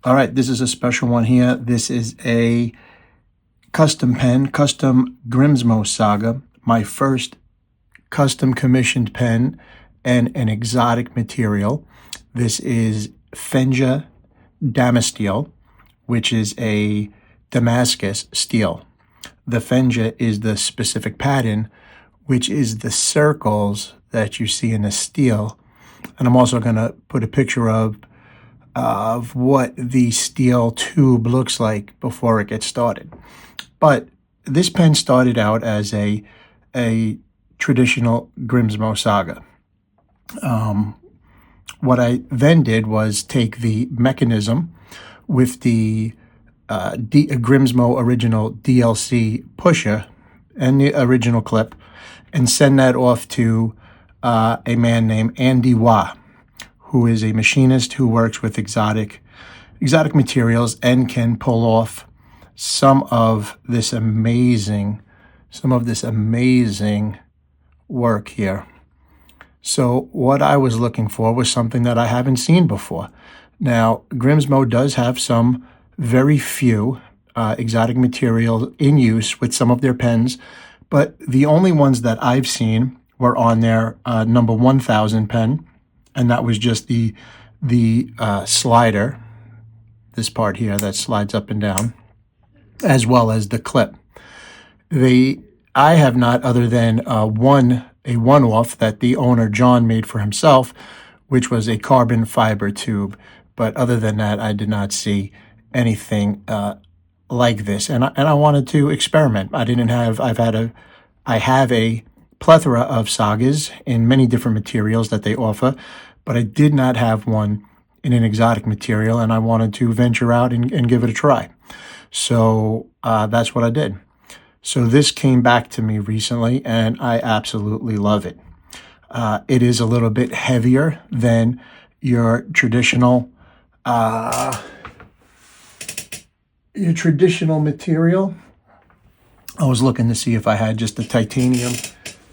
All right, this is a special one here. This is a custom pen, custom Grimsmo Saga, my first custom commissioned pen and an exotic material. This is Fenja Damasteel, which is a Damascus steel. The Fenja is the specific pattern, which is the circles that you see in the steel. And I'm also going to put a picture of what the steel tube looks like before it gets started. But this pen started out as a traditional Grimsmo Saga. What I then did was take the mechanism with the Grimsmo original DLC pusher and the original clip and send that off to a man named Andy Wah, who is a machinist who works with exotic materials and can pull off some of this amazing work here. So what I was looking for was something that I haven't seen before. Now, Grimsmo does have some very few exotic materials in use with some of their pens, but the only ones that I've seen were on their number 1000 pen, and that was just the slider, this part here that slides up and down, as well as the clip. I have not, other than a one-off that the owner John made for himself, which was a carbon fiber tube. But other than that, I did not see anything like this, and I wanted to experiment. I have a plethora of sagas in many different materials that they offer, but I did not have one in an exotic material, and I wanted to venture out and give it a try. So that's what I did. So this came back to me recently, and I absolutely love it. It is a little bit heavier than your traditional material. I was looking to see if I had just the titanium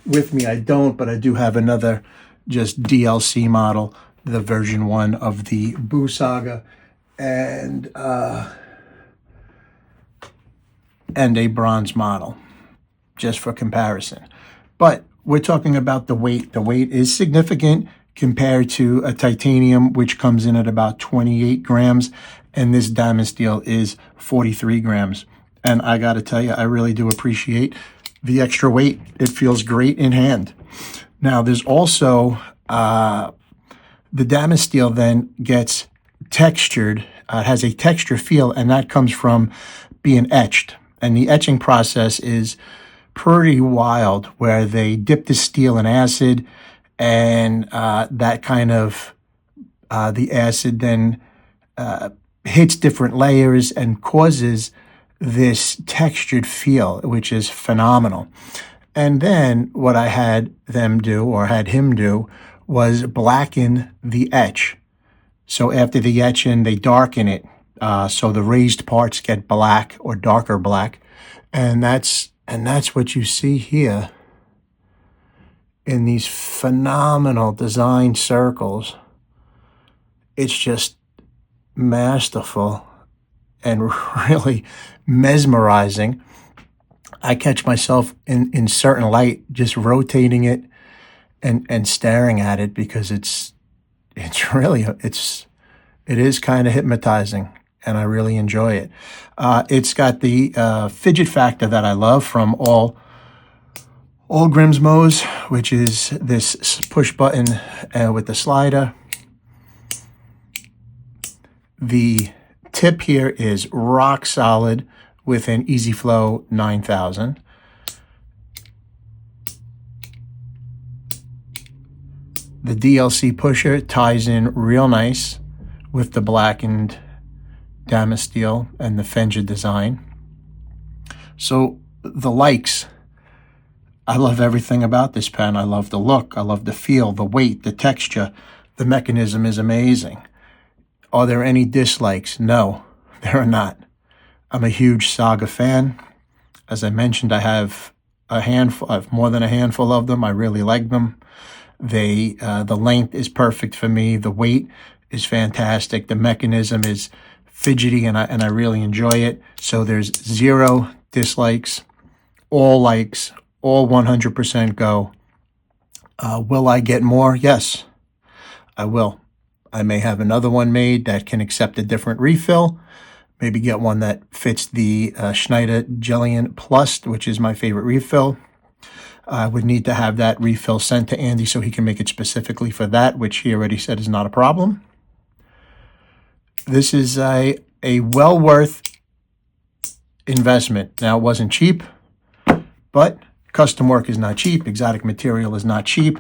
with me. I don't, but I do have another just DLC model, the version 1 of the Boo Saga, and a bronze model, just for comparison. But we're talking about the weight. The weight is significant compared to a titanium, which comes in at about 28 grams, and this Damasteel is 43 grams. And I got to tell you, I really do appreciate the extra weight. It feels great in hand. Now, there's also the Damasteel then gets textured. It has a texture feel, and that comes from being etched. And the etching process is pretty wild, where they dip the steel in acid, and that kind of the acid then hits different layers and causes this textured feel, which is phenomenal. And then what I had him do, was blacken the etch. So after the etching, they darken it, so the raised parts get black or darker black, and that's what you see here in these phenomenal design circles. It's just masterful and really mesmerizing. I catch myself in certain light just rotating it and staring at it, because it is kind of hypnotizing, and I really enjoy it. It's got the fidget factor that I love from all Grimsmos, which is this push button with the slider. The tip here is rock solid with an EasyFlow 9000. The DLC pusher ties in real nice with the blackened Damasteel and the Fenja design. So the likes, I love everything about this pen. I love the look, I love the feel, the weight, the texture. The mechanism is amazing. Are there any dislikes? No, there are not. I'm a huge Saga fan. As I mentioned, I have more than a handful of them. I really like them. The length is perfect for me. The weight is fantastic. The mechanism is fidgety, and I really enjoy it. So there's 0 dislikes, all likes, all 100% go. Will I get more? Yes, I will. I may have another one made that can accept a different refill. Maybe get one that fits the Schmidt Jillian Plus, which is my favorite refill. I would need to have that refill sent to Andy so he can make it specifically for that, which he already said is not a problem. This is a well worth investment. Now, it wasn't cheap, but custom work is not cheap. Exotic material is not cheap.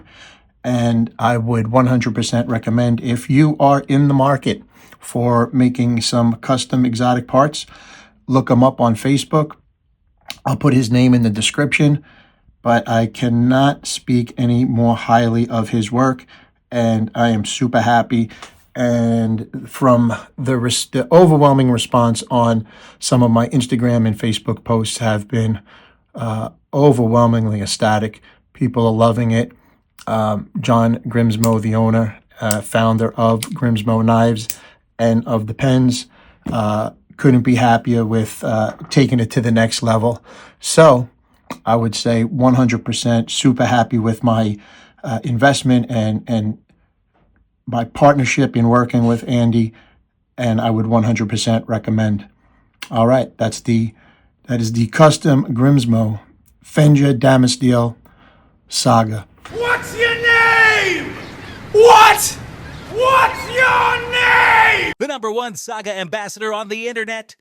And I would 100% recommend, if you are in the market for making some custom exotic parts, look him up on Facebook. I'll put his name in the description, but I cannot speak any more highly of his work, and I am super happy. And from the overwhelming response on some of my Instagram and Facebook posts have been overwhelmingly ecstatic. People are loving it. John Grimsmo, the owner, founder of Grimsmo Knives and of the pens, couldn't be happier with taking it to the next level. So I would say 100% super happy with my investment and my partnership in working with Andy, and I would 100% recommend. All right, that is the custom Grimsmo Fenja Damasteel Saga. What's your name? What's your name? The #1 Saga ambassador on the internet,